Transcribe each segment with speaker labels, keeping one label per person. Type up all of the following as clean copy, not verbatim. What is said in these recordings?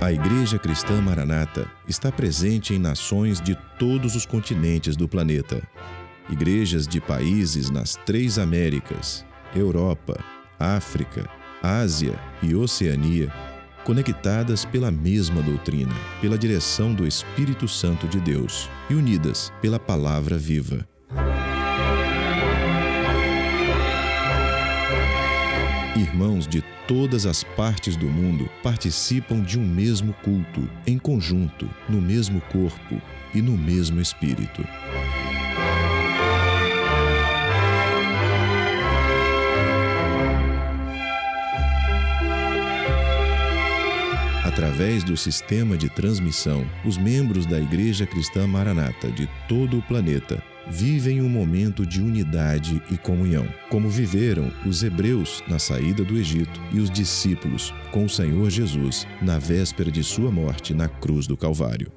Speaker 1: A Igreja Cristã Maranata está presente em nações de todos os continentes do planeta. Igrejas de países nas 3 Américas, Europa, África, Ásia e Oceania, conectadas pela mesma doutrina, pela direção do Espírito Santo de Deus e unidas pela Palavra viva. Irmãos de todas as partes do mundo participam de um mesmo culto, em conjunto, no mesmo corpo e no mesmo Espírito. Através do sistema de transmissão, os membros da Igreja Cristã Maranata de todo o planeta vivem um momento de unidade e comunhão, como viveram os hebreus na saída do Egito e os discípulos com o Senhor Jesus na véspera de sua morte na cruz do Calvário.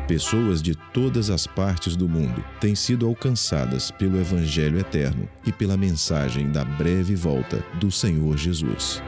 Speaker 1: Pessoas de todas as partes do mundo têm sido alcançadas pelo Evangelho eterno e pela mensagem da breve volta do Senhor Jesus.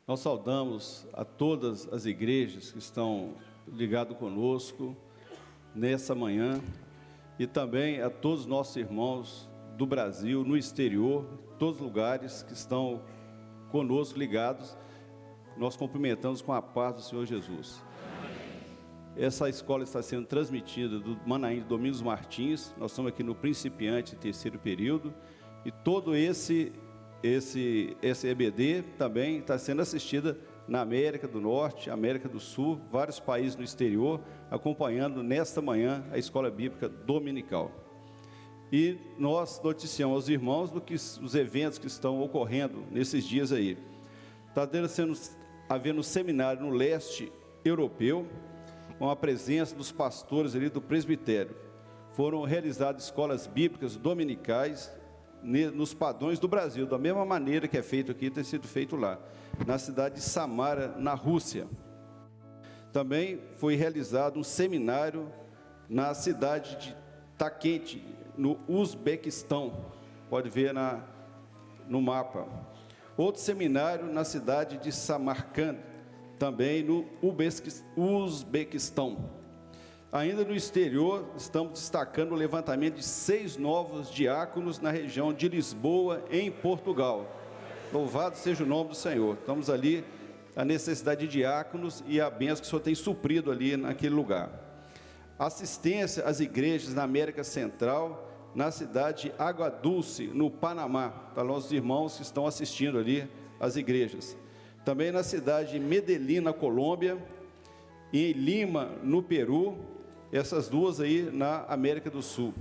Speaker 2: Nós saudamos a todas as igrejas que estão ligadas conosco nessa manhã e também a todos os nossos irmãos do Brasil, no exterior, todos os lugares que estão conosco ligados. Nós cumprimentamos com a paz do Senhor Jesus. Essa escola está sendo transmitida do Manaim de Domingos Martins. Nós estamos aqui no principiante 3º período e todo esse EBD também está sendo assistida na América do Norte, América do Sul, vários países no exterior, acompanhando nesta manhã a Escola Bíblica Dominical. E nós noticiamos aos irmãos do que os eventos que estão ocorrendo nesses dias aí. Está havendo um seminário no leste europeu, com a presença dos pastores ali do presbitério. Foram realizadas escolas bíblicas dominicais nos padrões do Brasil, da mesma maneira que é feito aqui, tem sido feito lá, na cidade de Samara, na Rússia. Também foi realizado um seminário na cidade de Taquente, no Uzbequistão, pode ver no mapa. Outro seminário na cidade de Samarcand, também no Uzbequistão. Ainda no exterior, estamos destacando o levantamento de 6 novos diáconos na região de Lisboa, em Portugal. Louvado seja o nome do Senhor. Estamos ali, a necessidade de diáconos e a bênção que o Senhor tem suprido ali naquele lugar. Assistência às igrejas na América Central, na cidade de Água Dulce, no Panamá, para nossos irmãos que estão assistindo ali às igrejas. Também na cidade de Medellín, na Colômbia, e em Lima, no Peru, essas duas aí na América do Sul.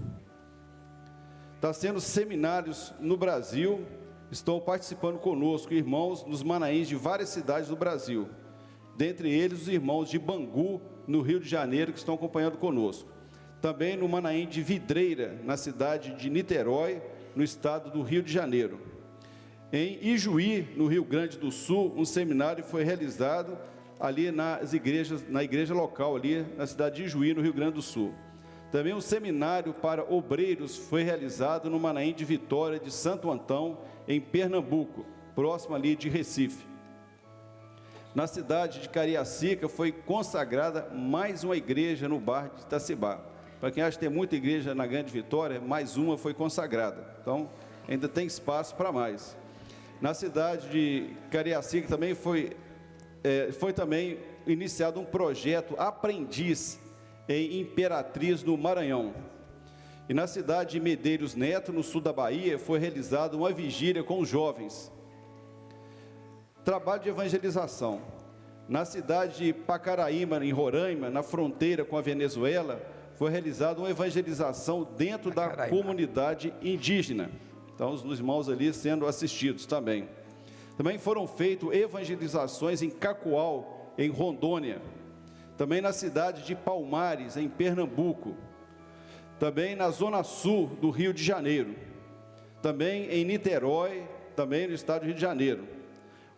Speaker 2: Está sendo seminários no Brasil, estão participando conosco irmãos nos Manaíns de várias cidades do Brasil, dentre eles os irmãos de Bangu, no Rio de Janeiro, que estão acompanhando conosco. Também no Manaim de Vidreira, na cidade de Niterói, no estado do Rio de Janeiro. Em Ijuí, no Rio Grande do Sul, um seminário foi realizado ali na igreja local, ali na cidade de Ijuí, no Rio Grande do Sul. Também um seminário para obreiros foi realizado no Manaim de Vitória de Santo Antão, em Pernambuco, próximo ali de Recife. Na cidade de Cariacica foi consagrada mais uma igreja no bairro de Itacibá. Para quem acha que tem muita igreja na Grande Vitória, mais uma foi consagrada. Então, ainda tem espaço para mais. Na cidade de Cariacica também foi também iniciado um projeto Aprendiz em Imperatriz, no Maranhão. E na cidade de Medeiros Neto, no sul da Bahia, foi realizada uma vigília com os jovens. Trabalho de evangelização. Na cidade de Pacaraíma, em Roraima, na fronteira com a Venezuela, foi realizada uma evangelização dentro da comunidade indígena. Então, os irmãos ali sendo assistidos também. Também foram feitas evangelizações em Cacoal, em Rondônia. Também na cidade de Palmares, em Pernambuco. Também na zona sul do Rio de Janeiro. Também em Niterói, também no estado do Rio de Janeiro.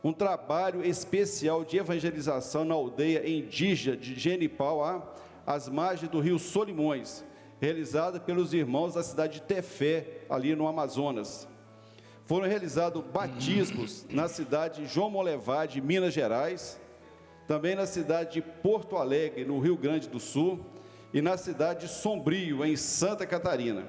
Speaker 2: Um trabalho especial de evangelização na aldeia indígena de Genipau, às margens do rio Solimões, realizada pelos irmãos da cidade de Tefé, ali no Amazonas. Foram realizados batismos na cidade de João Molevade, Minas Gerais, também na cidade de Porto Alegre, no Rio Grande do Sul, e na cidade de Sombrio, em Santa Catarina.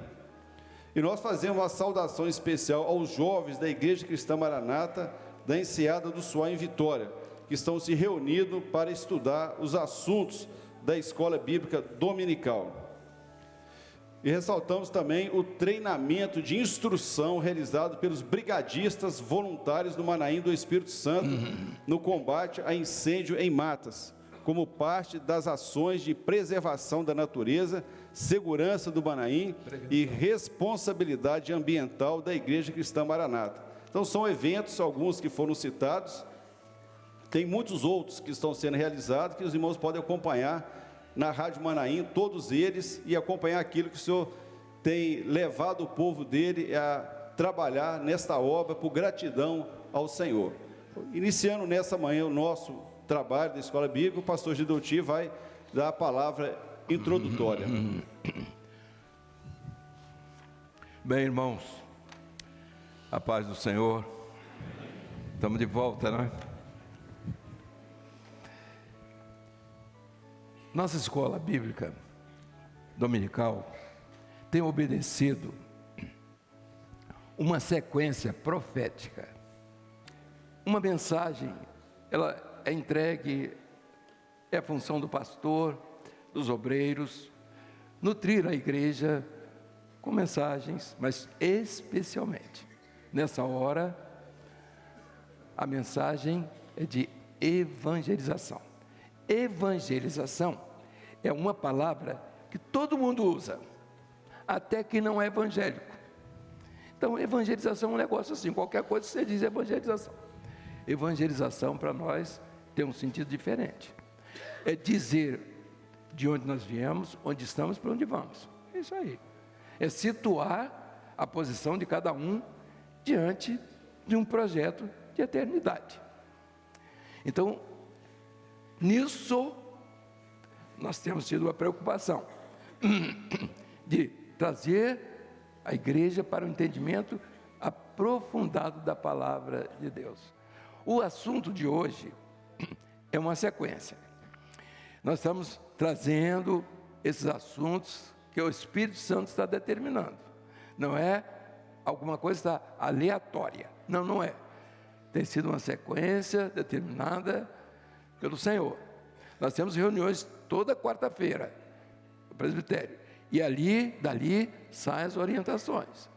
Speaker 2: E nós fazemos uma saudação especial aos jovens da Igreja Cristã Maranata, da Enseada do Suá, em Vitória, que estão se reunindo para estudar os assuntos da Escola Bíblica Dominical. E ressaltamos também o treinamento de instrução realizado pelos brigadistas voluntários do Manaim do Espírito Santo no combate a incêndio em matas, como parte das ações de preservação da natureza, segurança do Manaim e responsabilidade ambiental da Igreja Cristã Maranata. Então, são eventos, alguns que foram citados, tem muitos outros que estão sendo realizados, que os irmãos podem acompanhar na Rádio Manaim, todos eles, e acompanhar aquilo que o Senhor tem levado o povo dele a trabalhar nesta obra por gratidão ao Senhor. Iniciando nessa manhã o nosso trabalho da Escola Bíblica, o pastor Gidoti vai dar a palavra introdutória.
Speaker 3: Bem, irmãos, a paz do Senhor, estamos de volta, não é? Nossa escola bíblica dominical tem obedecido uma sequência profética. Uma mensagem, ela é entregue, é a função do pastor, dos obreiros, nutrir a igreja com mensagens, mas especialmente, nessa hora, a mensagem é de evangelização. Evangelização é uma palavra que todo mundo usa, até que não é evangélico. Então, evangelização é um negócio assim, qualquer coisa que você diz evangelização. Evangelização para nós tem um sentido diferente. É dizer de onde nós viemos, onde estamos, para onde vamos. É isso aí. É situar a posição de cada um diante de um projeto de eternidade. Então, nisso, nós temos tido uma preocupação de trazer a igreja para o entendimento aprofundado da palavra de Deus. O assunto de hoje é uma sequência. Nós estamos trazendo esses assuntos que o Espírito Santo está determinando. Não é alguma coisa aleatória. Não, não é. Tem sido uma sequência determinada pelo Senhor. Nós temos reuniões toda quarta-feira no presbitério. E dali saem as orientações.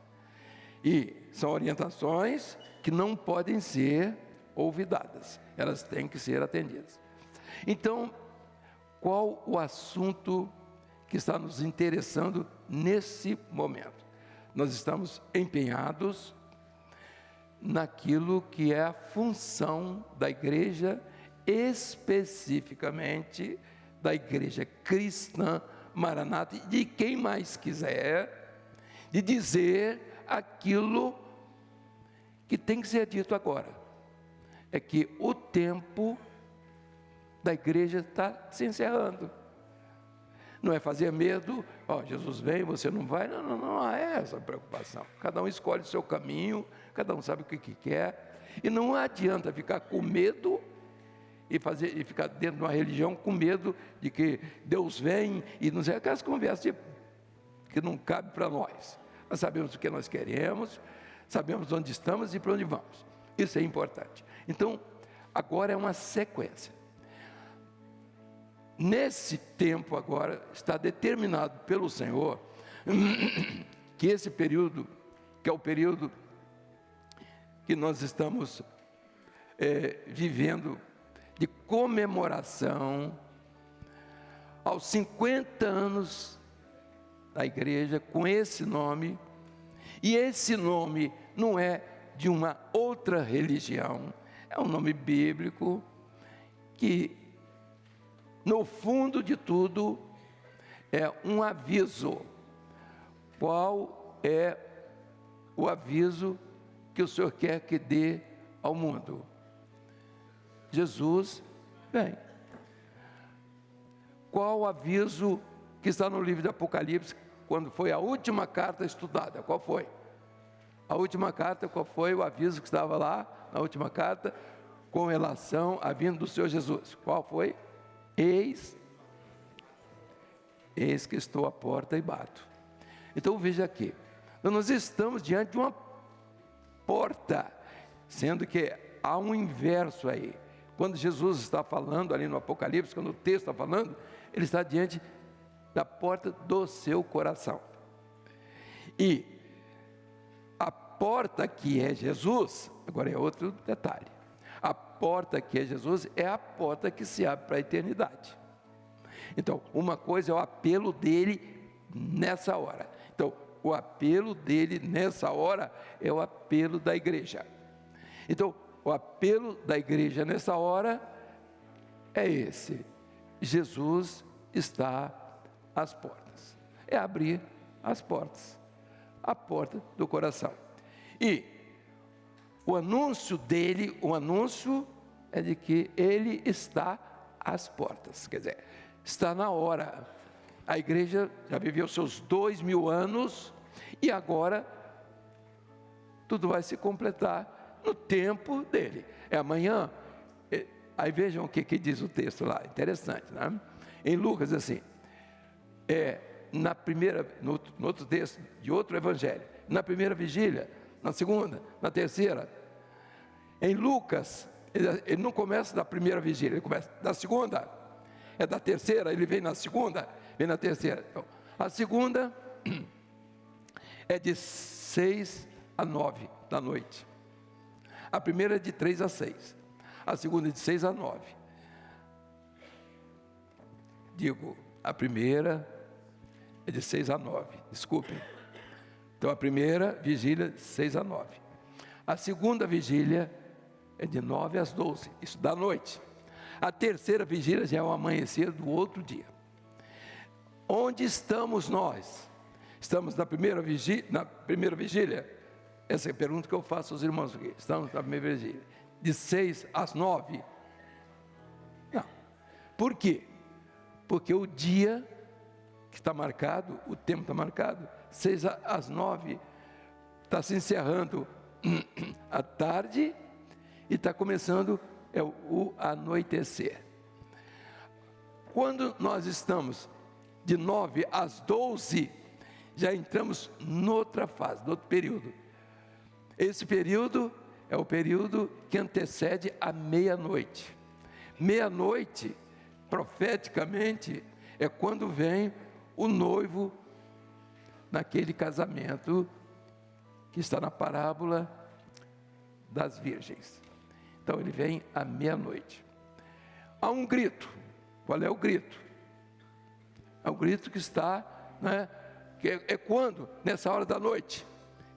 Speaker 3: E são orientações que não podem ser olvidadas. Elas têm que ser atendidas. Então, qual o assunto que está nos interessando nesse momento? Nós estamos empenhados naquilo que é a função da igreja, especificamente da Igreja Cristã Maranata, e de quem mais quiser, de dizer aquilo que tem que ser dito agora. É que o tempo da igreja está se encerrando. Não é fazer medo, Jesus vem, você não vai. Não há essa preocupação. Cada um escolhe o seu caminho, cada um sabe o que quer. E não adianta ficar com medo e ficar dentro de uma religião com medo de que Deus vem e nos... Aquelas conversas que não cabe para nós. Nós sabemos o que nós queremos, sabemos onde estamos e para onde vamos. Isso é importante. Então, agora é uma sequência. Nesse tempo agora, está determinado pelo Senhor que esse período, que é o período que nós estamos vivendo de comemoração aos 50 anos da igreja, com esse nome, e esse nome não é de uma outra religião, é um nome bíblico que, no fundo de tudo, é um aviso. Qual é o aviso que o Senhor quer que dê ao mundo? Jesus vem. Qual o aviso que está no livro de Apocalipse, quando foi a última carta estudada? Qual foi? A última carta, qual foi o aviso que estava lá na última carta com relação à vinda do Senhor Jesus? Qual foi? Eis que estou à porta e bato. Então veja aqui, nós estamos diante de uma porta, sendo que há um inverso aí. Quando Jesus está falando ali no Apocalipse, quando o texto está falando, ele está diante da porta do seu coração. E a porta que é Jesus, agora é outro detalhe, a porta que é Jesus é a porta que se abre para a eternidade. Então, uma coisa é o apelo dele nessa hora. Então, o apelo dele nessa hora é o apelo da igreja. Então, o apelo da igreja nessa hora é esse: Jesus está às portas. É abrir as portas, a porta do coração. E o anúncio dele, o anúncio é de que ele está às portas, quer dizer, está na hora. A igreja já viveu seus 2000 anos e agora tudo vai se completar no tempo dele. É amanhã. Aí vejam o que diz o texto lá, interessante, né? Em Lucas, assim, na primeira, no outro texto de outro evangelho, na primeira vigília, na segunda, na terceira. Em Lucas, ele não começa da primeira vigília, ele começa da segunda, é da terceira, ele vem na segunda, vem na terceira. Então, a segunda é de 6 a 9 da noite, a primeira é de 3 a 6, a segunda é de 6 a 9. Digo, a primeira é de 6 a 9, desculpem. Então a primeira vigília, 6 a 9. A segunda vigília é de 9 às 12, isso da noite. A terceira vigília já é o amanhecer do outro dia. Onde estamos nós? Estamos na primeira vigília? Essa é a pergunta que eu faço aos irmãos aqui. Estamos na primeira vigília, de 6 às 9? Não. Por quê? Porque o dia que está marcado, o tempo está marcado, 6 às 9, está se encerrando a tarde e está começando o anoitecer. Quando nós estamos de 9 às 12, já entramos noutra fase, noutro período. Esse período é o período que antecede a meia-noite. Meia-noite, profeticamente, é quando vem o noivo naquele casamento que está na parábola das virgens. Então ele vem à meia-noite. Há um grito. Qual é o grito? É o grito que está, né, que é quando? Nessa hora da noite.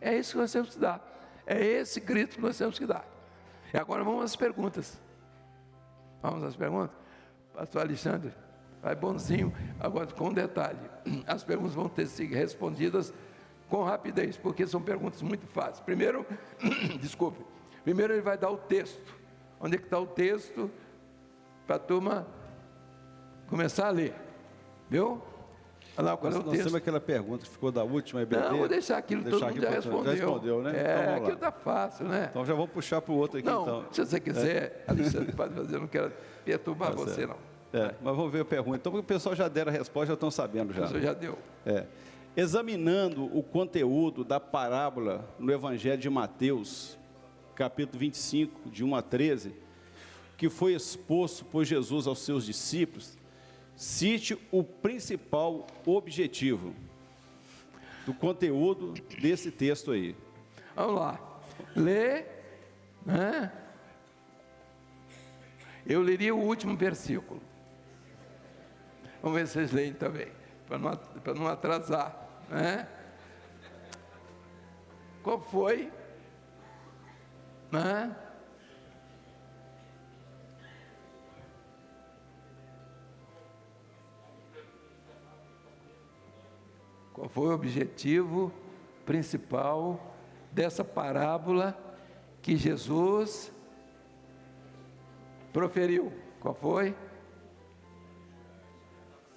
Speaker 3: É isso que nós temos que dar. É esse grito que nós temos que dar. E agora vamos às perguntas. Vamos às perguntas? Pastor Alexandre, vai bonzinho. Agora, com um detalhe, as perguntas vão ter sido respondidas com rapidez, porque são perguntas muito fáceis. Primeiro, desculpe, primeiro ele vai dar o texto. Onde é que está o texto? Para a turma começar a ler, viu? Olha lá, qual é o
Speaker 2: Nós
Speaker 3: texto?
Speaker 2: temos aquela pergunta que ficou da última EBD.
Speaker 3: Não, vou deixar aquilo, todo mundo já respondeu.
Speaker 2: Já respondeu, né? Então,
Speaker 3: É,
Speaker 2: vamos lá.
Speaker 3: aquilo está fácil, né?
Speaker 2: Então já vamos puxar para o outro aqui,
Speaker 3: Não,
Speaker 2: então.
Speaker 3: se você quiser, Alexandre, pode fazer, eu não quero perturbar você,
Speaker 2: certo.
Speaker 3: não.
Speaker 2: Mas vamos ver a pergunta. Então, porque o pessoal já deram a resposta, já estão sabendo já.
Speaker 3: Você já deu.
Speaker 2: Examinando o conteúdo da parábola no Evangelho de Mateus, capítulo 25, de 1 a 13, que foi exposto por Jesus aos seus discípulos, cite o principal objetivo do conteúdo desse texto aí.
Speaker 3: Vamos lá. Lê, né? Eu leria o último versículo. Vamos ver se vocês leem também, para não atrasar, né? Qual foi? Né? Qual foi o objetivo principal dessa parábola que Jesus proferiu? Qual foi?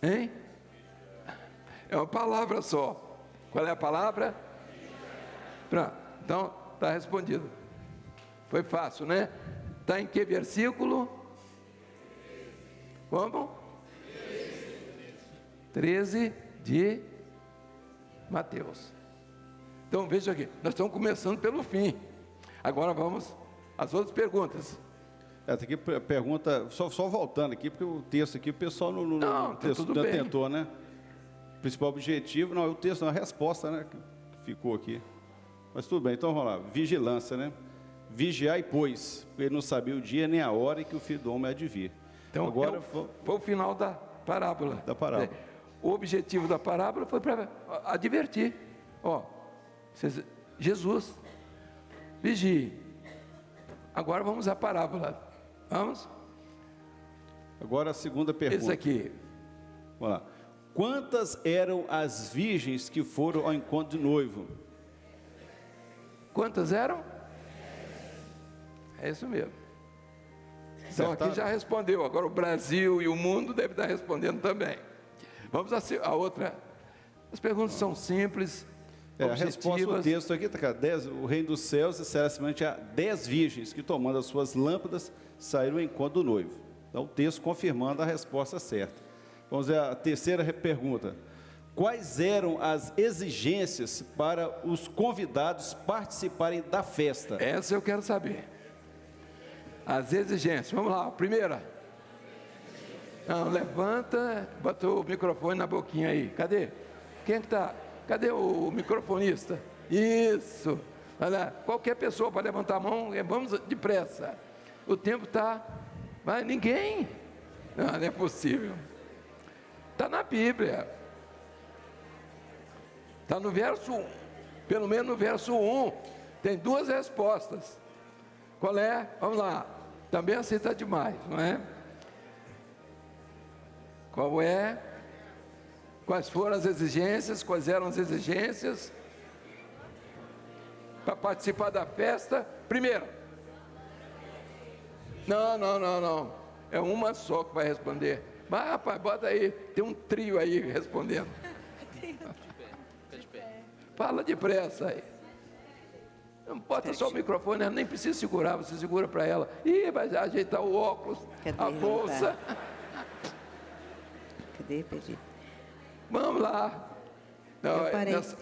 Speaker 3: Hein? É uma palavra só. Qual é a palavra? Pronto. Então, está respondido. Foi fácil, né? Está em que versículo? Como? 13 de Mateus. Então, veja aqui, nós estamos começando pelo fim. Agora vamos às outras perguntas.
Speaker 2: Tem aqui pergunta, só voltando aqui, porque o texto aqui, o pessoal não tentou, né? O principal objetivo, não, é o texto, não, a resposta, né? Que ficou aqui. Mas tudo bem, então vamos lá. Vigilância, né? Vigiai, pois, porque ele não sabia o dia nem a hora em que o Filho do Homem há de vir.
Speaker 3: Então,
Speaker 2: agora
Speaker 3: foi o final da parábola.
Speaker 2: Da parábola.
Speaker 3: O objetivo da parábola foi para advertir. Jesus, vigie. Agora vamos à parábola. Vamos?
Speaker 2: Agora a segunda pergunta.
Speaker 3: Esse aqui.
Speaker 2: Vamos lá. Quantas eram as virgens que foram ao encontro de noivo?
Speaker 3: Quantas eram? É isso mesmo. Então aqui já respondeu. Agora o Brasil e o mundo devem estar respondendo também. Vamos a outra. As perguntas são simples.
Speaker 2: A resposta do texto aqui está, cara, o reino dos céus será semelhante a 10 virgens que, tomando as suas lâmpadas, saíram ao encontro do noivo. Então, o texto confirmando a resposta certa. Vamos ver a terceira pergunta. Quais eram as exigências para os convidados participarem da festa?
Speaker 3: Essa eu quero saber. As exigências. Vamos lá, primeira. Não, levanta, bota o microfone na boquinha aí. Cadê? Quem é que está? Cadê o microfonista? Isso. Olha, qualquer pessoa pode levantar a mão, vamos depressa. O tempo está... Mas ninguém... Não é possível. Está na Bíblia. Está no verso 1. Pelo menos no verso 1. Tem duas respostas. Qual é? Vamos lá. Também assim está demais, não é? Qual é? Quais foram as exigências? Quais eram as exigências para participar da festa? Primeiro. Não. É uma só que vai responder. Mas, rapaz, bota aí. Tem um trio aí respondendo. Fala depressa aí. Não bota só o microfone, ela nem precisa segurar, você segura para ela. Ih, vai ajeitar o óculos, a bolsa.
Speaker 4: Cadê? Perdi.
Speaker 3: Vamos lá. Não,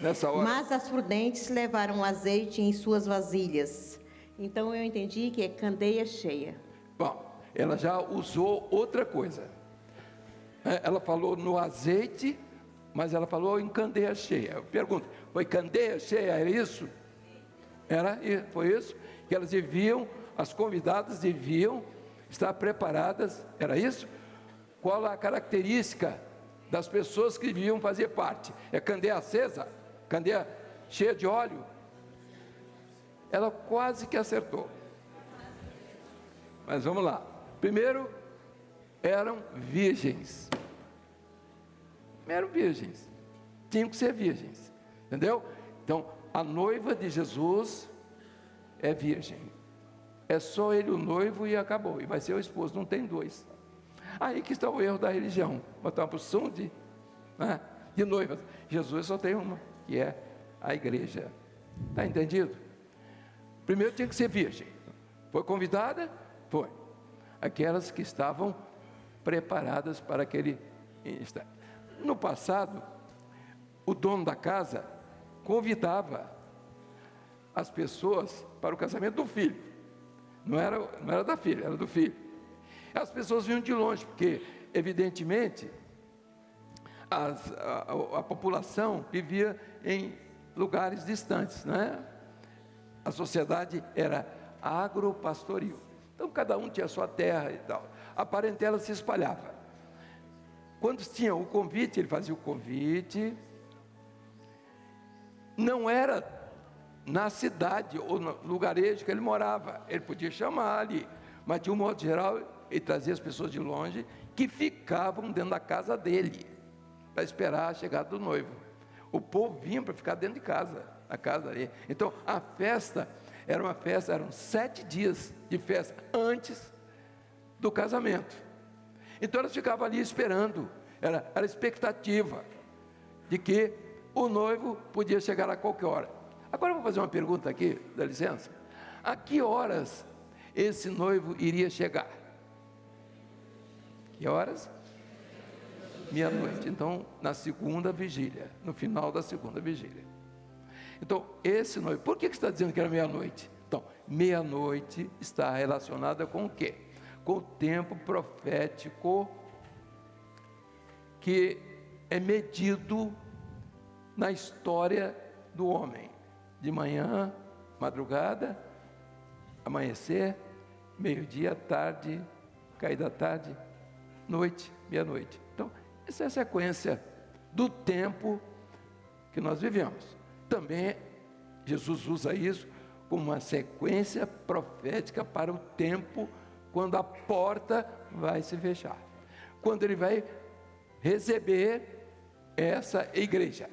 Speaker 3: nessa hora.
Speaker 4: Mas as prudentes levaram azeite em suas vasilhas. Então eu entendi que é candeia cheia.
Speaker 3: Bom, ela já usou outra coisa. Ela falou no azeite, mas ela falou em candeia cheia. Eu pergunto, foi candeia cheia, era isso? Foi isso? Que elas deviam, as convidadas deviam estar preparadas, era isso? Qual a característica das pessoas que deviam fazer parte? É candeia acesa? Candeia cheia de óleo? Ela quase que acertou. Mas vamos lá. Primeiro, eram virgens. Eram virgens. Tinham que ser virgens. Entendeu? Então, a noiva de Jesus é virgem. É só ele o noivo e acabou. E vai ser o esposo, não tem dois. Aí que está o erro da religião. Botar uma porção de de noivas. Jesus só tem uma, que é a igreja. Está entendido? Primeiro tinha que ser virgem. Foi convidada? Foi. Aquelas que estavam preparadas para aquele instante. No passado, o dono da casa convidava as pessoas para o casamento do filho. Não era da filha, era do filho. As pessoas vinham de longe, porque, evidentemente, a população vivia em lugares distantes, né? A sociedade era agropastoril. Então, cada um tinha a sua terra e tal. A parentela se espalhava. Quando tinha o convite, ele fazia o convite. Não era na cidade ou no lugarejo que ele morava. Ele podia chamar ali, mas de um modo geral, ele trazia as pessoas de longe que ficavam dentro da casa dele, para esperar a chegada do noivo. O povo vinha para ficar dentro de casa, a casa ali. Então, a festa era uma festa, eram 7 dias de festa antes do casamento. Então, elas ficavam ali esperando, era expectativa de que o noivo podia chegar a qualquer hora. Agora eu vou fazer uma pergunta aqui, dá licença. A que horas esse noivo iria chegar? Que horas? Meia-noite. Então, na segunda vigília, no final da segunda vigília. Então, esse noivo, por que está dizendo que era meia-noite? Então, meia-noite está relacionada com o quê? Com o tempo profético que é medido na história do homem. De manhã, madrugada, amanhecer, meio-dia, tarde, cair da tarde, noite, meia-noite. Então, essa é a sequência do tempo que nós vivemos. Também, Jesus usa isso como uma sequência profética para o tempo quando a porta vai se fechar. Quando ele vai receber essa igreja.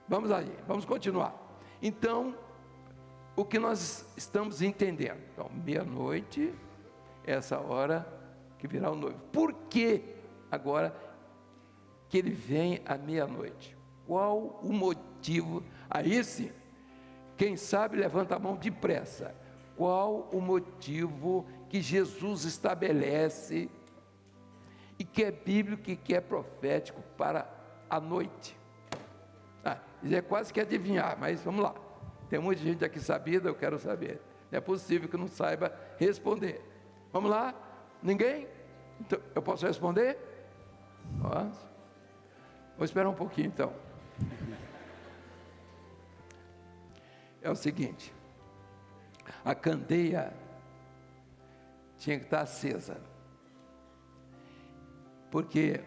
Speaker 3: Vamos aí, vamos continuar. Então, o que nós estamos entendendo? Então, meia-noite, essa hora que virá o noivo. Por que agora que ele vem à meia-noite? Qual o motivo? Aí sim, quem sabe levanta a mão depressa. Qual o motivo que Jesus estabelece e que é bíblico e que é profético para a noite? É quase que adivinhar, mas vamos lá. Tem muita gente aqui sabida, eu quero saber. Não é possível que não saiba responder. Vamos lá? Ninguém? Então, eu posso responder? Posso? Vou esperar um pouquinho então. É o seguinte: a candeia tinha que estar acesa, porque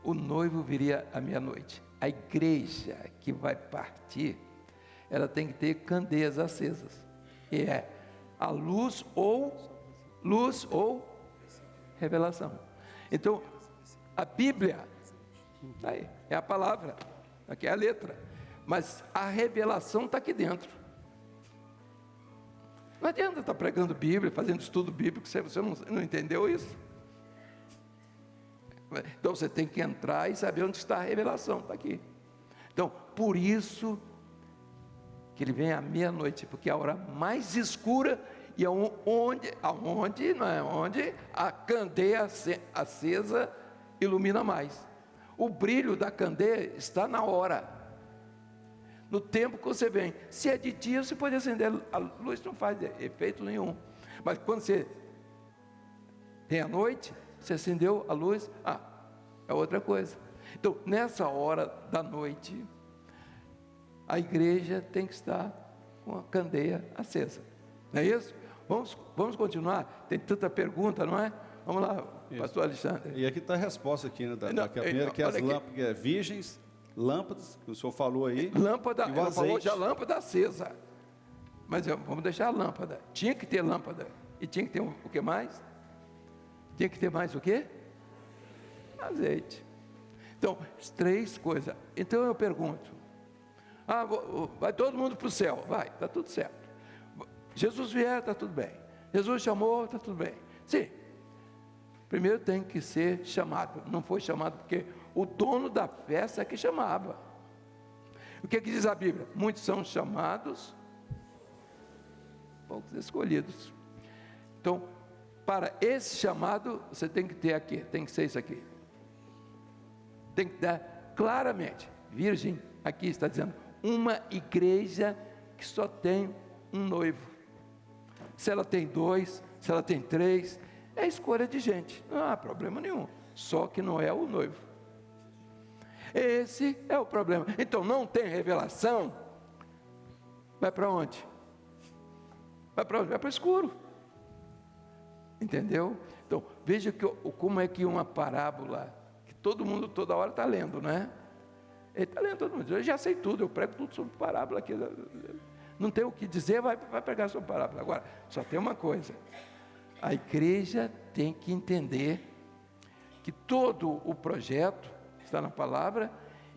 Speaker 3: o noivo viria à meia-noite. A igreja que vai partir, ela tem que ter candeias acesas, e é a luz ou revelação. Então, a Bíblia, aí, é a palavra, aqui é a letra, mas a revelação está aqui dentro. Não adianta estar pregando Bíblia, fazendo estudo bíblico, se você não entendeu isso. Então você tem que entrar e saber onde está a revelação, está aqui. Então, por isso que ele vem à meia-noite, porque é a hora mais escura e onde a candeia acesa ilumina mais. O brilho da candeia está na hora, no tempo que você vem. Se é de dia, você pode acender a luz, não faz efeito nenhum. Mas quando você tem a noite, você acendeu a luz, é outra coisa. Então, nessa hora da noite, a igreja tem que estar com a candeia acesa. Não é isso? Vamos continuar? Tem tanta pergunta, não é? Vamos lá, isso. Pastor Alexandre.
Speaker 2: E aqui está a resposta aqui, né, primeira, que as lâmpadas virgens, lâmpadas, que o senhor falou aí.
Speaker 3: Lâmpada, ele falou já lâmpada acesa. Mas vamos deixar a lâmpada. Tinha que ter lâmpada. E tinha que ter o que mais? Tinha que ter mais o quê? Azeite. Então, 3 coisas. Então eu pergunto: vai todo mundo para o céu? Vai, está tudo certo. Jesus vier, está tudo bem. Jesus chamou, está tudo bem. Sim. Primeiro tem que ser chamado. Não foi chamado porque o dono da festa que chamava. O que diz a Bíblia? Muitos são chamados, poucos escolhidos. Então, para esse chamado, você tem que ter aqui, tem que ser isso aqui. Tem que dar claramente, virgem, aqui está dizendo, uma igreja que só tem um noivo. Se ela tem 2, se ela tem 3, é escolha de gente, não há problema nenhum, só que não é o noivo. Esse é o problema. Então não tem revelação, vai para onde? Vai para onde? Vai para o escuro. Entendeu? Então veja como é que uma parábola, que todo mundo toda hora está lendo, né? Ele está lendo todo mundo, eu já sei tudo, eu prego tudo sobre parábola aqui. Não tem o que dizer, vai pregar sobre parábola. Agora, só tem uma coisa, a igreja tem que entender que todo o projeto está na palavra,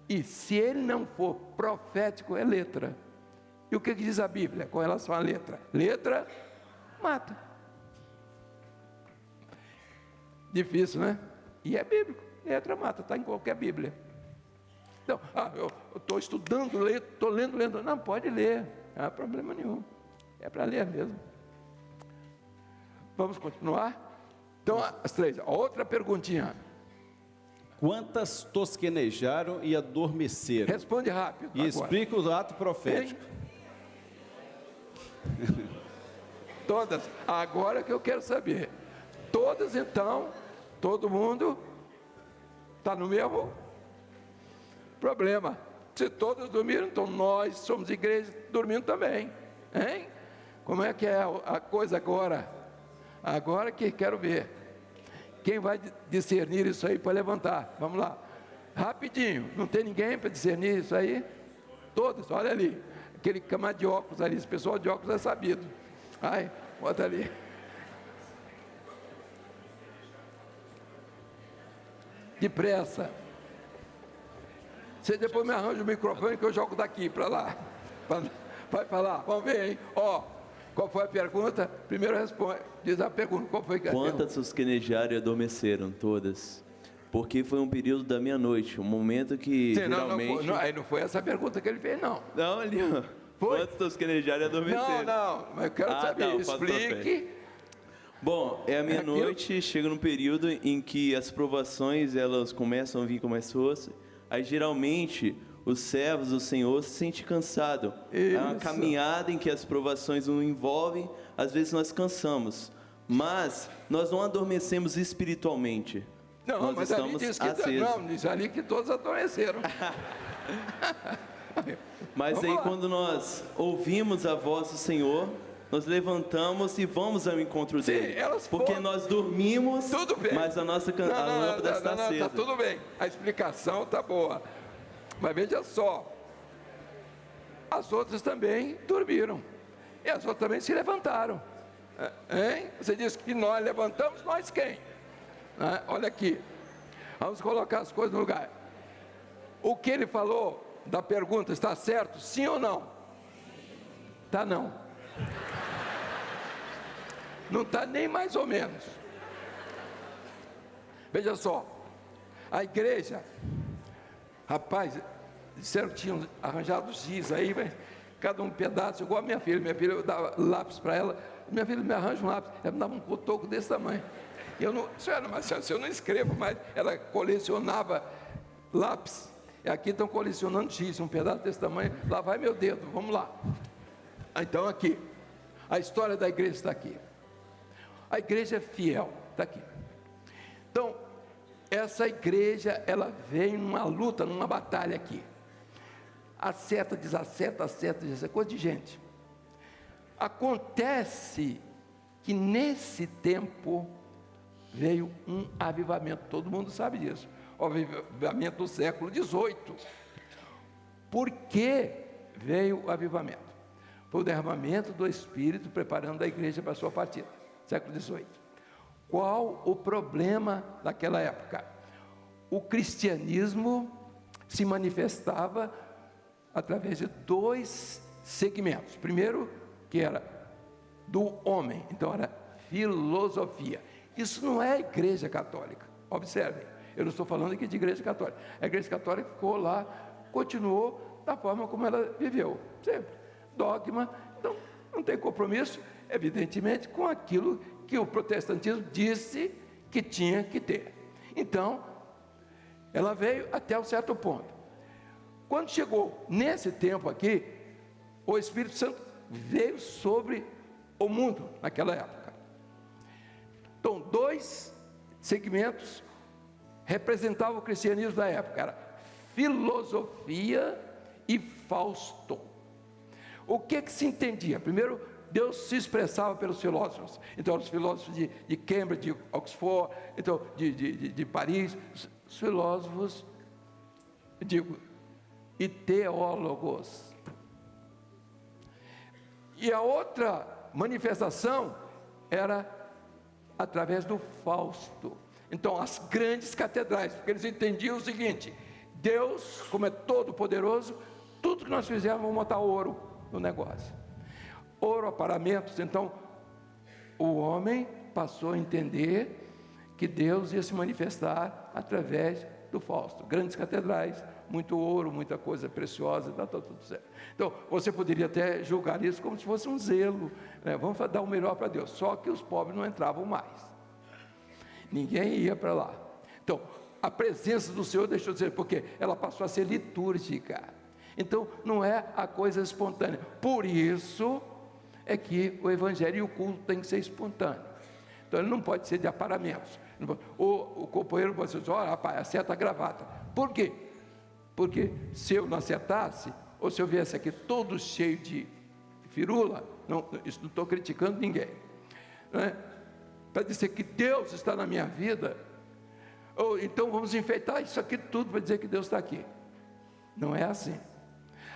Speaker 3: e se ele não for profético, é letra. E o que diz a Bíblia com relação à letra? Letra mata. Difícil, né? E é bíblico, letra mata, está em qualquer Bíblia. Então, eu estou estudando, estou lendo, não, pode ler, não há problema nenhum, é para ler mesmo. Vamos continuar? Então, as 3, outra perguntinha.
Speaker 2: Quantas tosquenejaram e adormeceram?
Speaker 3: Responde rápido.
Speaker 2: E explica o ato profético.
Speaker 3: Todas. Agora que eu quero saber. Todas, então, todo mundo está no mesmo problema. Se todas dormiram, então nós somos igreja dormindo também. Hein? Como é que é a coisa agora? Agora que quero ver. Quem vai discernir isso aí para levantar? Vamos lá. Rapidinho. Não tem ninguém para discernir isso aí? Todos, olha ali. Aquele camada de óculos ali. Esse pessoal de óculos é sabido. Ai, bota ali. Depressa. Você depois me arranja o microfone que eu jogo daqui para lá. Vai falar. Vamos ver, hein? Ó. Qual foi a pergunta? Primeiro responde, diz a pergunta, qual foi a pergunta?
Speaker 5: Quantas tosquenejaram e adormeceram? Todas. Porque foi um período da meia-noite, um momento que geralmente...
Speaker 3: Não foi essa a pergunta que ele fez, não.
Speaker 5: Não, ali, ó.
Speaker 3: Foi?
Speaker 5: Quantas tosquenejaram e adormeceram?
Speaker 3: Não, mas eu quero saber, explique.
Speaker 5: Bom, é a meia-noite, chega num período em que as provações, elas começam a vir com mais força. Aí, geralmente, os servos do Senhor se sentem cansados. É uma caminhada em que as provações nos envolvem, às vezes nós cansamos, mas nós não adormecemos espiritualmente.
Speaker 3: Não,
Speaker 5: nós
Speaker 3: mas
Speaker 5: estamos
Speaker 3: ali diz que
Speaker 5: acesos.
Speaker 3: não, diz ali que todos adormeceram.
Speaker 5: Mas
Speaker 3: Vamos
Speaker 5: aí
Speaker 3: lá.
Speaker 5: quando nós ouvimos a voz do Senhor, nós levantamos e vamos ao encontro dele. Porque nós dormimos,
Speaker 3: tudo bem.
Speaker 5: mas a nossa lâmpada está acesa.
Speaker 3: Está tudo bem, a explicação está boa. Mas veja só, as outras também dormiram, e as outras também se levantaram. Hein? Você disse que nós levantamos, nós quem? Olha aqui, vamos colocar as coisas no lugar. O que ele falou da pergunta está certo, sim ou não? Tá não. Não está nem mais ou menos. Veja só, a igreja, rapaz, disseram que tinham arranjado os giz aí, cada um pedaço, igual a minha filha eu dava lápis para ela, minha filha me arranja um lápis, ela me dava um cotoco desse tamanho. Eu não, senhora, mas eu não escrevo mais, ela colecionava lápis, e aqui estão colecionando giz, um pedaço desse tamanho, lá vai meu dedo, vamos lá. Então aqui, a história da igreja está aqui. A igreja é fiel, está aqui. Então, essa igreja, ela vem numa luta, numa batalha aqui. Acerta, desacerta, coisa de gente. Acontece que nesse tempo veio um avivamento, todo mundo sabe disso, o avivamento do século XVIII. Por que veio o avivamento? Foi o derramamento do Espírito preparando a igreja para a sua partida, século XVIII. Qual o problema daquela época? O cristianismo se manifestava através de 2 segmentos. Primeiro, que era do homem, então era filosofia. Isso não é a igreja católica, observem. Eu não estou falando aqui de igreja católica. A igreja católica ficou lá, continuou da forma como ela viveu, sempre. Dogma, então não tem compromisso, evidentemente, com aquilo que o protestantismo disse que tinha que ter. Então, ela veio até um certo ponto. Quando chegou nesse tempo aqui, o Espírito Santo veio sobre o mundo naquela época. Então, 2 segmentos representavam o cristianismo da época, era filosofia e Fausto. O que se entendia? Primeiro, Deus se expressava pelos filósofos. Então, os filósofos de Cambridge, de Oxford, então, de Paris, os filósofos, e teólogos. E a outra manifestação era através do Fausto. Então, as grandes catedrais, porque eles entendiam o seguinte: Deus, como é todo poderoso, tudo que nós fizermos, vamos botar ouro no negócio. Ouro, aparamentos. Então, o homem passou a entender que Deus ia se manifestar através do Fausto. Grandes catedrais, muito ouro, muita coisa preciosa, está tudo certo. Então, você poderia até julgar isso como se fosse um zelo, né? Vamos dar o melhor para Deus. Só que os pobres não entravam mais. Ninguém ia para lá. Então, a presença do Senhor deixou de ser, porque ela passou a ser litúrgica. Então, não é a coisa espontânea. Por isso é que o evangelho e o culto tem que ser espontâneo. Então, ele não pode ser de aparamentos. O companheiro pode dizer: olha, rapaz, acerta a gravata. Por quê? Porque se eu não acertasse, ou se eu viesse aqui todo cheio de firula, não estou criticando ninguém, né? Para dizer que Deus está na minha vida, ou então vamos enfeitar isso aqui tudo para dizer que Deus está aqui. Não é assim.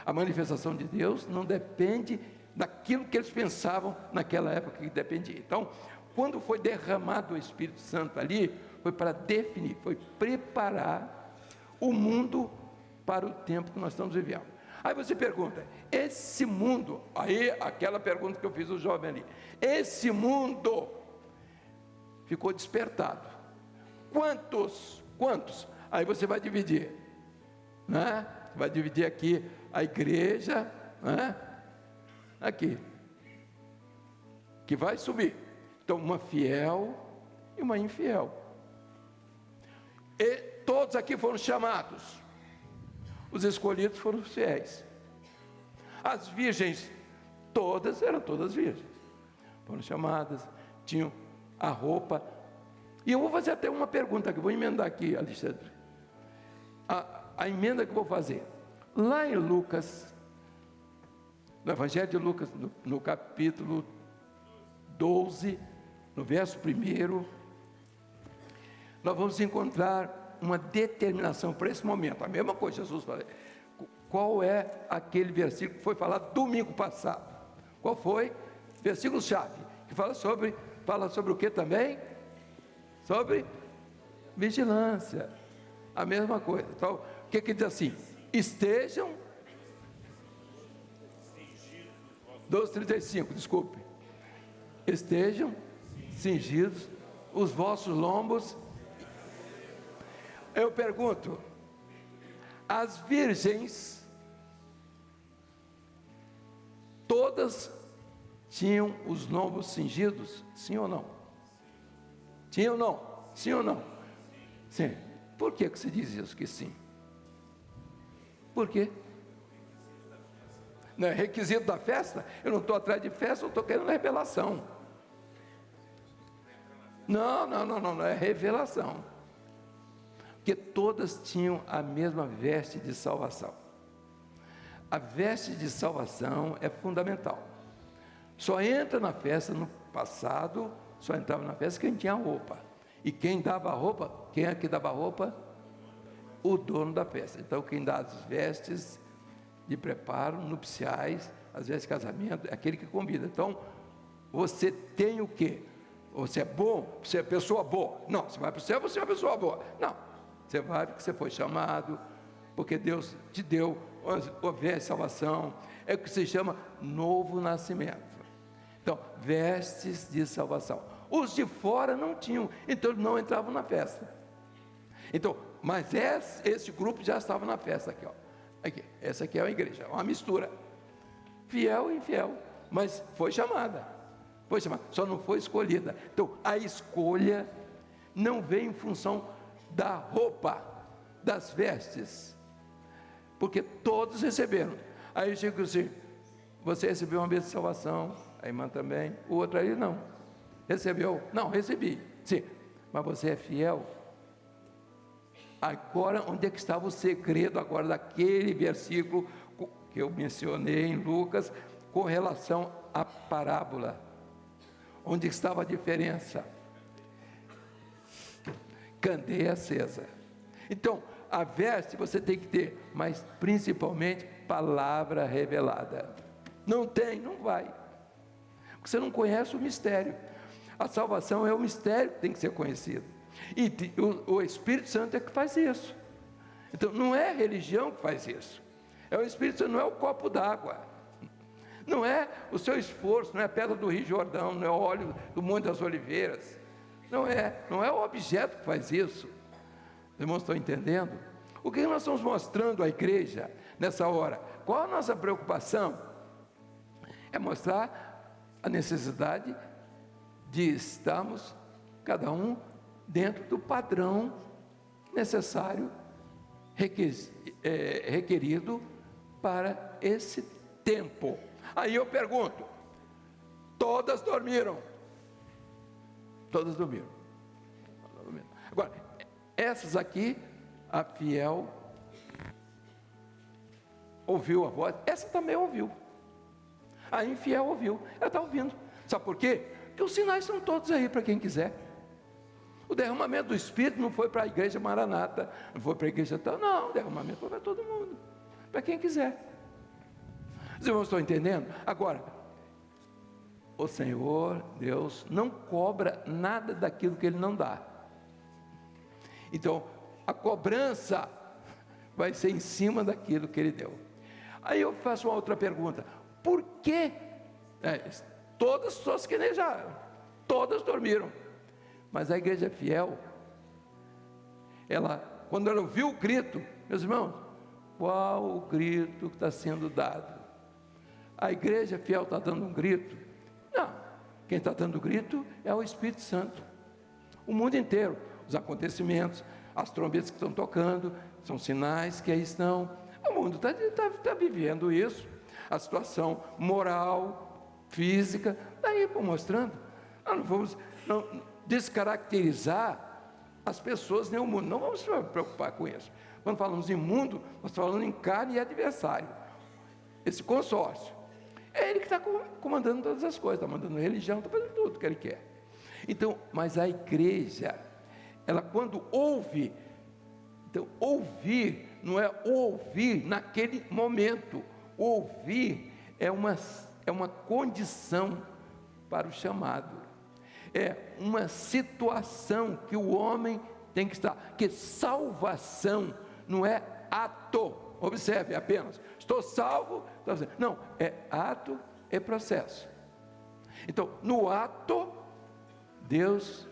Speaker 3: A manifestação de Deus não depende daquilo que eles pensavam naquela época que dependia. Então, quando foi derramado o Espírito Santo ali, foi para definir, foi preparar o mundo para o tempo que nós estamos vivendo. Aí você pergunta: esse mundo, aí aquela pergunta que eu fiz ao jovem ali, esse mundo ficou despertado. Quantos? Aí você vai dividir, né? Vai dividir aqui a igreja, né? Aqui, que vai subir. Então, uma fiel e uma infiel. E todos aqui foram chamados. Os escolhidos foram os fiéis. As virgens, eram todas virgens. Foram chamadas, tinham a roupa. E eu vou fazer até uma pergunta, que eu vou emendar aqui, Alexandre. A emenda que eu vou fazer. Lá em Lucas, no Evangelho de Lucas, no capítulo 12, no verso 1, nós vamos encontrar uma determinação para esse momento. A mesma coisa Jesus falou. Qual é aquele versículo que foi falado domingo passado? Qual foi? Versículo-chave, que fala sobre o que também? Sobre vigilância. A mesma coisa. Então, o que diz assim? Estejam 12:35, desculpe. Estejam cingidos os vossos lombos. Eu pergunto: as virgens todas tinham os lombos cingidos? Sim ou não? Sim ou não? Sim ou não? Sim. Por que se diz isso que sim? Por quê? Não é requisito da festa? Eu não estou atrás de festa, eu estou querendo revelação. Não é revelação. Porque todas tinham a mesma veste de salvação. A veste de salvação é fundamental. Só entra na festa, no passado, só entrava na festa quem tinha roupa. E quem dava a roupa, quem é que dava a roupa? O dono da festa. Então, quem dá as vestes de preparo, nupciais, as vestes de casamento, é aquele que convida. Então, você tem o quê? Você é bom? Você é pessoa boa? Não, você vai para o céu, você é uma pessoa boa. Não, você vai porque você foi chamado, porque Deus te deu a veste de salvação. É o que se chama novo nascimento. Então, vestes de salvação. Os de fora não tinham, então não entravam na festa. Então, mas esse grupo já estava na festa aqui, ó. Aqui, essa aqui é a igreja, uma mistura. Fiel e infiel, mas foi chamada, só não foi escolhida. Então, a escolha não vem em função da roupa, das vestes, porque todos receberam. Aí eu digo assim, você recebeu uma bênção de salvação, a irmã também, o outro aí não. Recebeu? Não, recebi, sim, mas você é fiel? Agora, onde é que estava o segredo agora daquele versículo que eu mencionei em Lucas, com relação à parábola? Onde estava a diferença? Candeia acesa. Então, a veste você tem que ter, mas principalmente palavra revelada. Não tem, não vai. Porque você não conhece o mistério. A salvação é um mistério que tem que ser conhecido. E o Espírito Santo é que faz isso. Então, não é a religião que faz isso. É o Espírito Santo, não é o copo d'água. Não é o seu esforço, não é a pedra do Rio Jordão, não é o óleo do Monte das Oliveiras. Não é o objeto que faz isso. Os irmãos estão entendendo? O que nós estamos mostrando à igreja nessa hora? Qual a nossa preocupação? É mostrar a necessidade de estarmos, cada um, dentro do padrão necessário, requerido para esse tempo. Aí eu pergunto, todas dormiram? Todas dormiram. Agora, essas aqui, a fiel ouviu a voz, essa também ouviu. A infiel ouviu, ela está ouvindo. Sabe por quê? Porque os sinais são todos aí para quem quiser. O derramamento do Espírito não foi para a igreja Maranata, não foi para a igreja tal, não, o derramamento foi para todo mundo, para quem quiser. Os irmãos estão entendendo? Agora, o Senhor, Deus, não cobra nada daquilo que Ele não dá. Então, a cobrança vai ser em cima daquilo que Ele deu. Aí eu faço uma outra pergunta, por que todas as pessoas quenejaram, todas dormiram, mas a igreja fiel, quando ela ouviu o grito, meus irmãos, qual o grito que está sendo dado? A igreja fiel está dando um grito? Não, quem está dando o grito é o Espírito Santo. O mundo inteiro, os acontecimentos, as trombetas que estão tocando, são sinais que aí estão. O mundo está vivendo isso, a situação moral, física, daí mostrando. Nós não vamos descaracterizar as pessoas nem o mundo, não vamos se preocupar com isso. Quando falamos em mundo, nós estamos falando em carne e adversário. Esse consórcio, é ele que está comandando todas as coisas, está mandando religião, está fazendo tudo que ele quer. Então, mas a igreja, ela quando ouve, então ouvir não é ouvir naquele momento, ouvir é uma condição para o chamado, é uma situação que o homem tem que estar, que salvação não é ato, observe apenas, estou salvo, não, é ato, é processo. Então, no ato, Deus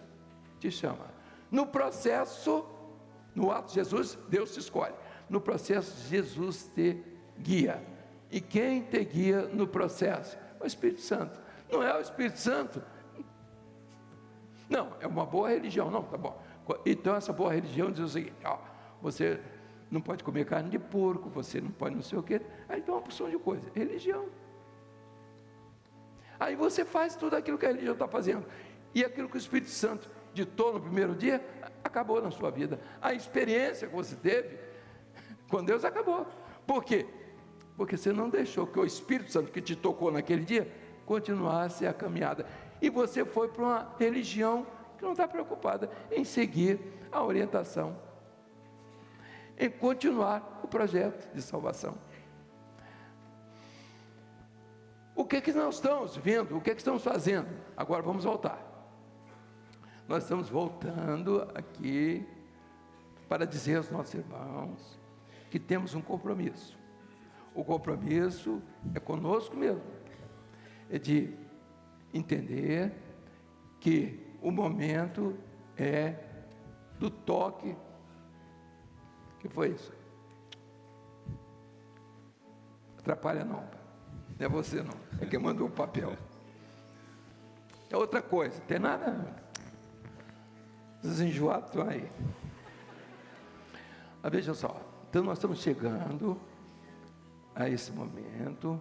Speaker 3: te chama, no processo, no ato de Jesus, Deus te escolhe, no processo, Jesus te guia. E quem te guia no processo? O Espírito Santo. Não é o Espírito Santo? Não, é uma boa religião. Não, tá bom. Então essa boa religião diz o seguinte, você não pode comer carne de porco, você não pode não sei o quê. Aí tem uma porção de coisa, religião. Aí você faz tudo aquilo que a religião está fazendo. E aquilo que o Espírito Santo ditou no primeiro dia, acabou na sua vida. A experiência que você teve com Deus acabou. Por quê? Porque você não deixou que o Espírito Santo que te tocou naquele dia continuasse a caminhada. E você foi para uma religião que não está preocupada em seguir a orientação, em continuar o projeto de salvação. O que nós estamos vendo? O que estamos fazendo? Agora vamos voltar. Nós estamos voltando aqui para dizer aos nossos irmãos que temos um compromisso. O compromisso é conosco mesmo, é de entender que o momento é do toque que foi isso? Atrapalha não, não é você não, é quem mandou o papel. É outra coisa, tem nada. Os enjoados estão aí. Mas veja só, então nós estamos chegando a esse momento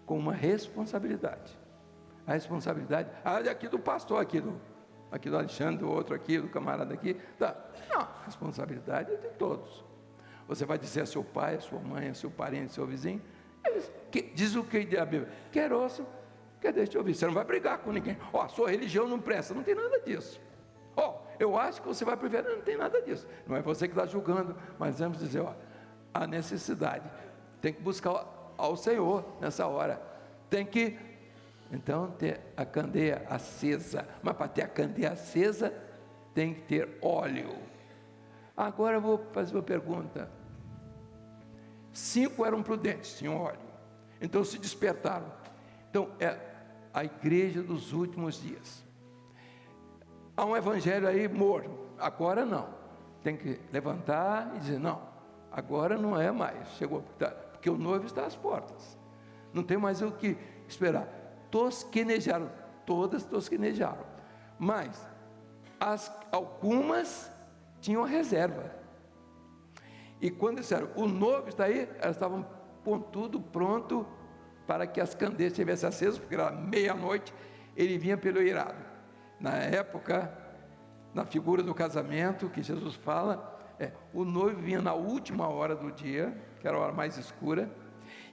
Speaker 3: com uma responsabilidade. A responsabilidade, aqui do pastor, aqui do Alexandre, do outro aqui, do camarada aqui. Tá. Não, a responsabilidade é de todos. Você vai dizer a seu pai, a sua mãe, a seu parente, a seu vizinho, diz o que a Bíblia, quer ouço, quer deixe ouvir. Você não vai brigar com ninguém. A sua religião não presta, não tem nada disso. Eu acho que você vai prever, não tem nada disso. Não é você que está julgando, mas vamos dizer, a necessidade. Tem que buscar ao Senhor nessa hora. Tem que, então, ter a candeia acesa. Mas para ter a candeia acesa, tem que ter óleo. Agora eu vou fazer uma pergunta. 5 eram prudentes, tinham óleo. Então se despertaram. Então é a igreja dos últimos dias. Há um evangelho aí morto. Agora não. Tem que levantar e dizer, não, agora não é mais. Chegou, porque o noivo está às portas. Não tem mais o que esperar. Tosquenejaram, todas tosquenejaram. Mas algumas tinham reserva. E quando disseram, o noivo está aí, elas estavam com tudo pronto para que as candeias estivessem acesas, porque era meia-noite, ele vinha pelo eirado. Na época, na figura do casamento, que Jesus fala, o noivo vinha na última hora do dia, que era a hora mais escura,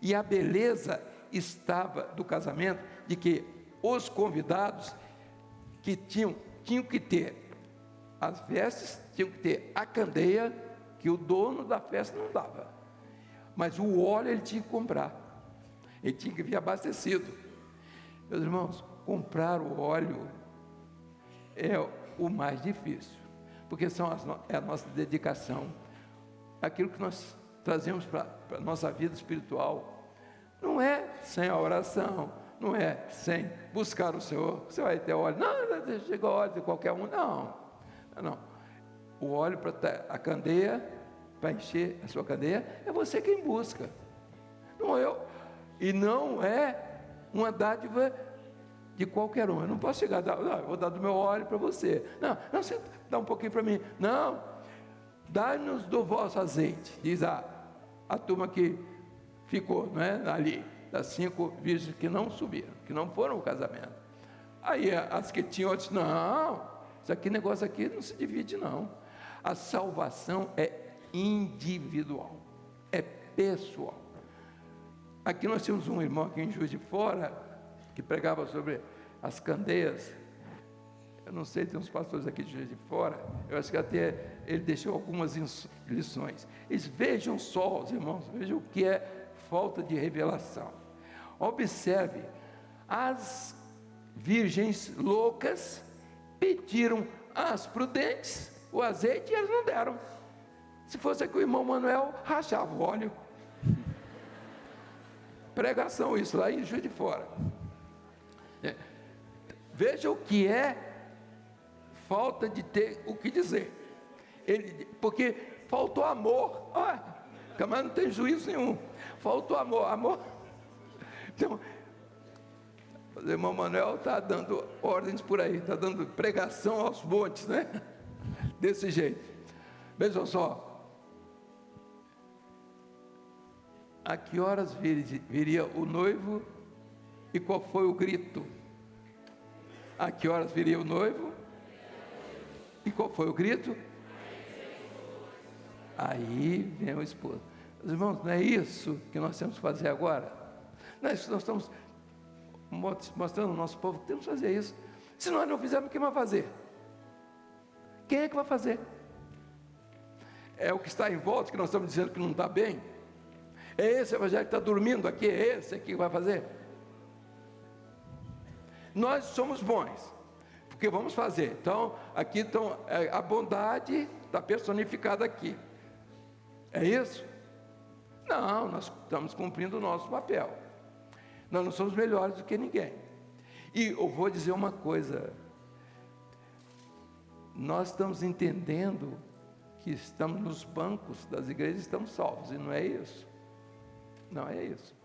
Speaker 3: e a beleza estava do casamento, de que os convidados que tinham que ter as vestes, tinham que ter a candeia, que o dono da festa não dava, mas o óleo ele tinha que comprar, ele tinha que vir abastecido. Meus irmãos, comprar o óleo é o mais difícil, porque é a nossa dedicação, aquilo que nós trazemos para a nossa vida espiritual. Não é sem a oração, não é sem buscar o Senhor, você vai ter óleo, não, chega óleo de qualquer um, não. O óleo para a candeia, para encher a sua candeia, é você quem busca, não eu. E não é uma dádiva de qualquer um. Eu não posso chegar, eu vou dar do meu óleo para você. Não, você dá um pouquinho para mim. Não, dá-nos do vosso azeite, diz a turma que ficou, não é, ali, das 5 virgens que não subiram, que não foram ao casamento. Aí as que tinham outros, não, isso aqui, negócio aqui não se divide não. A salvação é individual, é pessoal. Aqui nós tínhamos um irmão aqui em Juiz de Fora, que pregava sobre as candeias. Eu não sei, tem uns pastores aqui de Juiz de Fora, eu acho que até ele deixou algumas lições. Eles vejam só, os irmãos, vejam o que é falta de revelação. Observe, as virgens loucas pediram às prudentes o azeite e elas não deram. Se fosse aqui o irmão Manuel, rachava o óleo. Pregação isso lá em Juiz de Fora. Veja o que é falta de ter o que dizer. Porque faltou amor. Mas não tem juízo nenhum. Faltou amor. Então, o irmão Manuel está dando ordens por aí, está dando pregação aos montes, né? Desse jeito. Vejam só. A que horas viria o noivo e qual foi o grito? A que horas viria o noivo e qual foi o grito? Aí vem o esposo. Os irmãos, não é isso que nós temos que fazer agora? Não é isso que nós estamos mostrando ao nosso povo que temos que fazer isso. Se nós não fizermos, quem vai fazer? Quem é que vai fazer? É o que está em volta que nós estamos dizendo que não está bem? É esse evangelho que está dormindo aqui? É esse que vai fazer? Nós somos bons, porque vamos fazer. Então, aqui a bondade está personificada aqui. É isso? Não, nós estamos cumprindo o nosso papel. Nós não somos melhores do que ninguém. E eu vou dizer uma coisa. Nós estamos entendendo que estamos nos bancos das igrejas, estamos salvos, e não é isso. Não é isso.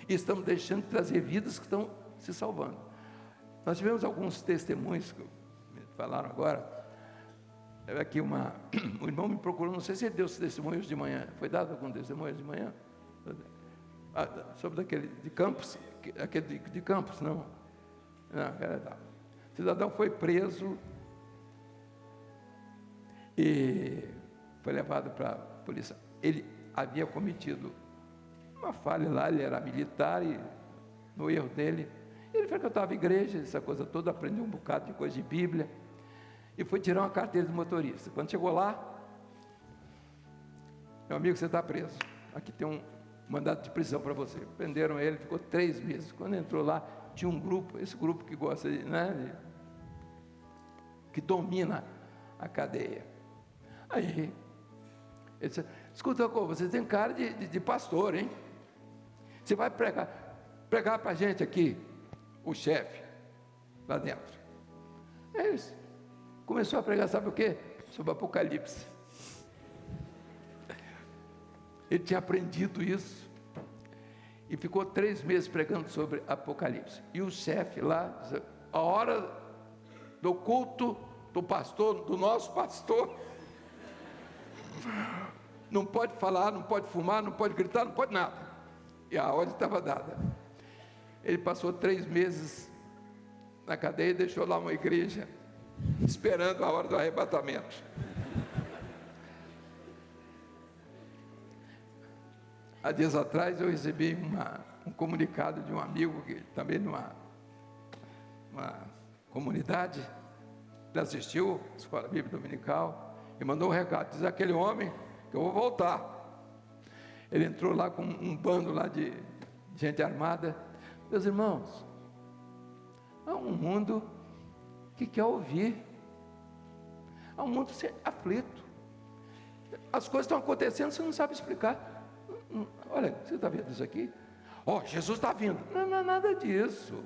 Speaker 3: E estamos deixando de trazer vidas que estão se salvando. Nós tivemos alguns testemunhos que me falaram agora. Aqui o irmão me procurou, não sei se ele deu testemunho hoje de manhã. Foi dado algum testemunho hoje de manhã? Sobre aquele de Campos, aquele de Campos, não. Não, o cidadão foi preso e foi levado para a polícia. Ele havia cometido uma falha lá, ele era militar e no erro dele, ele frequentava a igreja, essa coisa toda, aprendeu um bocado de coisa de Bíblia e foi tirar uma carteira de motorista. Quando chegou lá, meu amigo, você está preso, aqui tem um mandato de prisão para você. Prenderam ele, ficou 3 meses. Quando entrou lá, tinha um grupo, esse grupo que gosta de, né, que domina a cadeia. Aí ele disse: escuta, você tem cara de pastor, hein? Você vai pregar para a gente aqui, o chefe, lá dentro. É isso. Começou a pregar, sabe o quê? Sobre Apocalipse. Ele tinha aprendido isso e ficou 3 meses pregando sobre Apocalipse. E o chefe lá, a hora do culto do pastor, do nosso pastor, não pode falar, não pode fumar, não pode gritar, não pode nada. E a ordem estava dada. Ele passou 3 meses na cadeia e deixou lá uma igreja esperando a hora do arrebatamento. Há dias atrás eu recebi um comunicado de um amigo que também numa comunidade, ele assistiu a Escola Bíblica Dominical e mandou um recado: diz aquele homem que eu vou voltar. Ele entrou lá com um bando lá de gente armada. Meus irmãos, há um mundo que quer ouvir, há um mundo aflito, as coisas estão acontecendo, você não sabe explicar. Olha, você está vendo isso aqui? Jesus está vindo. Não é nada disso.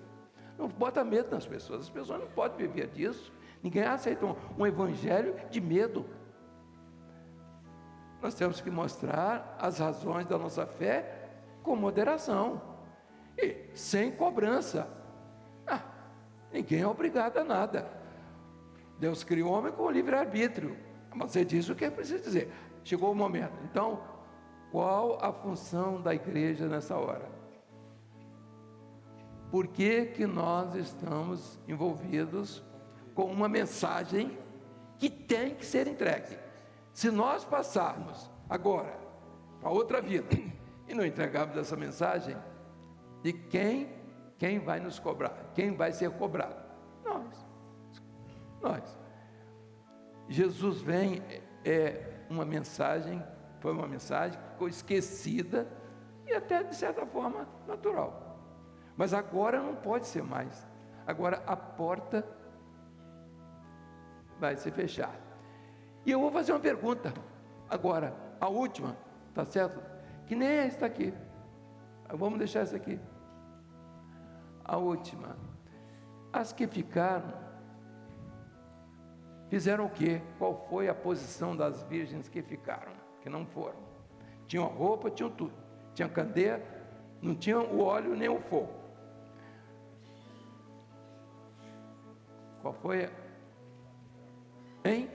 Speaker 3: Não bota medo nas pessoas. As pessoas não podem viver disso. Ninguém aceita um evangelho de medo. Nós temos que mostrar as razões da nossa fé com moderação e sem cobrança. Ninguém é obrigado a nada. Deus criou o homem com livre-arbítrio. Mas você diz o que é preciso dizer. Chegou o momento. Então, qual a função da igreja nessa hora? Por que nós estamos envolvidos com uma mensagem que tem que ser entregue? Se nós passarmos agora para outra vida e não entregarmos essa mensagem, de quem vai nos cobrar? Quem vai ser cobrado? Nós. Jesus vem, foi uma mensagem que ficou esquecida e até de certa forma natural. Mas agora não pode ser mais. Agora a porta vai se fechar. E eu vou fazer uma pergunta agora, a última, tá certo? Que nem esta aqui. Vamos deixar essa aqui. A última. As que ficaram, fizeram o quê? Qual foi a posição das virgens que ficaram? Que não foram. Tinham roupa, tinham tudo. Tinham candeia, não tinham o óleo nem o fogo. Qual foi? Hein?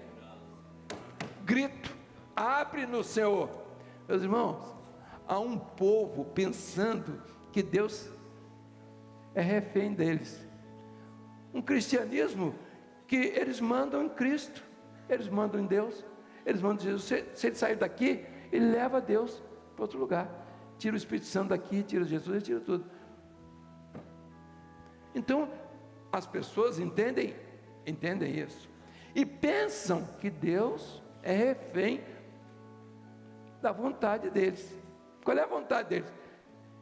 Speaker 3: Grito, abre no Senhor. Meus irmãos, há um povo pensando que Deus é refém deles. Um cristianismo que eles mandam em Cristo, eles mandam em Deus, eles mandam em Jesus. Se ele sair daqui, ele leva Deus para outro lugar. Tira o Espírito Santo daqui, tira Jesus, ele tira tudo. Então, as pessoas entendem isso. E pensam que Deus é refém da vontade deles. Qual é a vontade deles?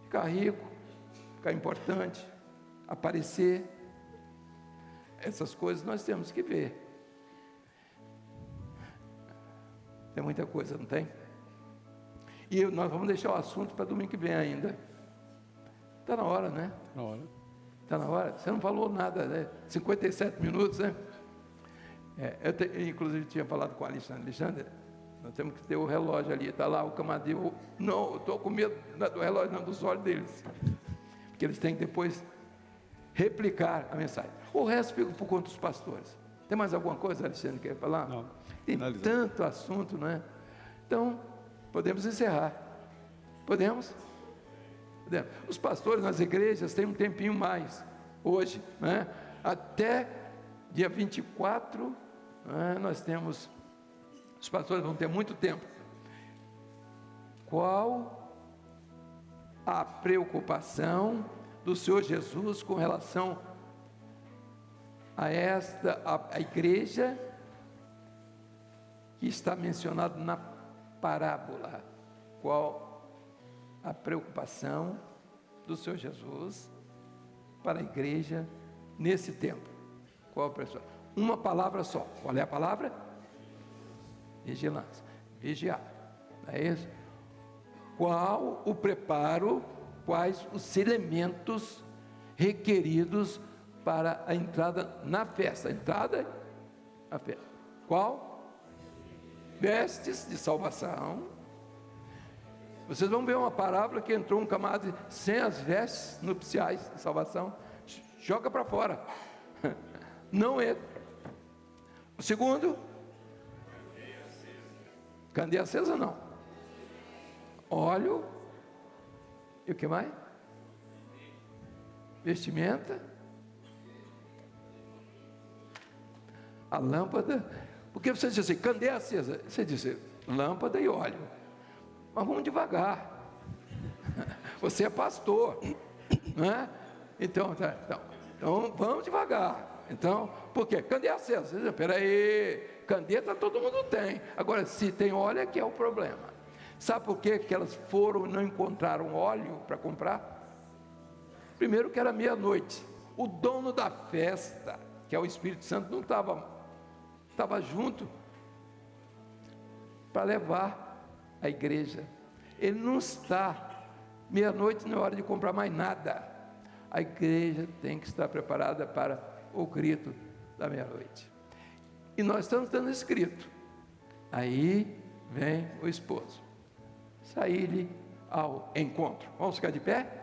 Speaker 3: Ficar rico, ficar importante, aparecer. Essas coisas nós temos que ver. Tem muita coisa, não tem? E nós vamos deixar o assunto para domingo que vem ainda. Está na hora, né?
Speaker 6: Na hora.
Speaker 3: Está na hora? Você não falou nada, né? 57 minutos, né? Eu inclusive tinha falado com o Alexandre. Alexandre, Nós temos que ter o relógio ali, está lá o camadeiro. Não, eu estou com medo do relógio, não, dos olhos deles. Porque eles têm que depois replicar a mensagem. O resto fica por conta dos pastores. Tem mais alguma coisa, Alexandre, quer falar?
Speaker 2: Não.
Speaker 3: Tem tanto assunto, não é? Então, podemos encerrar. Podemos? Podemos. Os pastores nas igrejas têm um tempinho mais, hoje, né? Até dia 24, né? Nós temos, os pastores vão ter muito tempo. Qual a preocupação do Senhor Jesus com relação a igreja que está mencionado na parábola? Qual a preocupação do Senhor Jesus para a igreja nesse tempo? Qual a pessoa? Uma palavra só. Qual é a palavra? Vigilância. Vigiar. Não é isso? Qual o preparo, quais os elementos requeridos para a entrada na festa? A entrada na festa. Qual? Vestes de salvação. Vocês vão ver uma parábola que entrou um camarada sem as vestes nupciais de salvação, joga para fora. Não entra. O segundo, candeia acesa não. Óleo. E o que mais? Vestimenta. A lâmpada. Porque você diz assim, candeia acesa. Você diz lâmpada e óleo. Mas vamos devagar. Você é pastor, né? Então vamos devagar. Então, por quê? Candeia acesa. Você diz, espera aí, candeia todo mundo tem. Agora, se tem óleo, é que é o problema. Sabe por quê que elas foram e não encontraram óleo para comprar? Primeiro que era meia-noite. O dono da festa, que é o Espírito Santo, não estava junto para levar a igreja. Ele não está. Meia-noite não é hora de comprar mais nada. A igreja tem que estar preparada para o grito da meia-noite. E nós estamos dando esse grito. Aí vem o esposo. Sair-lhe ao encontro. Vamos ficar de pé?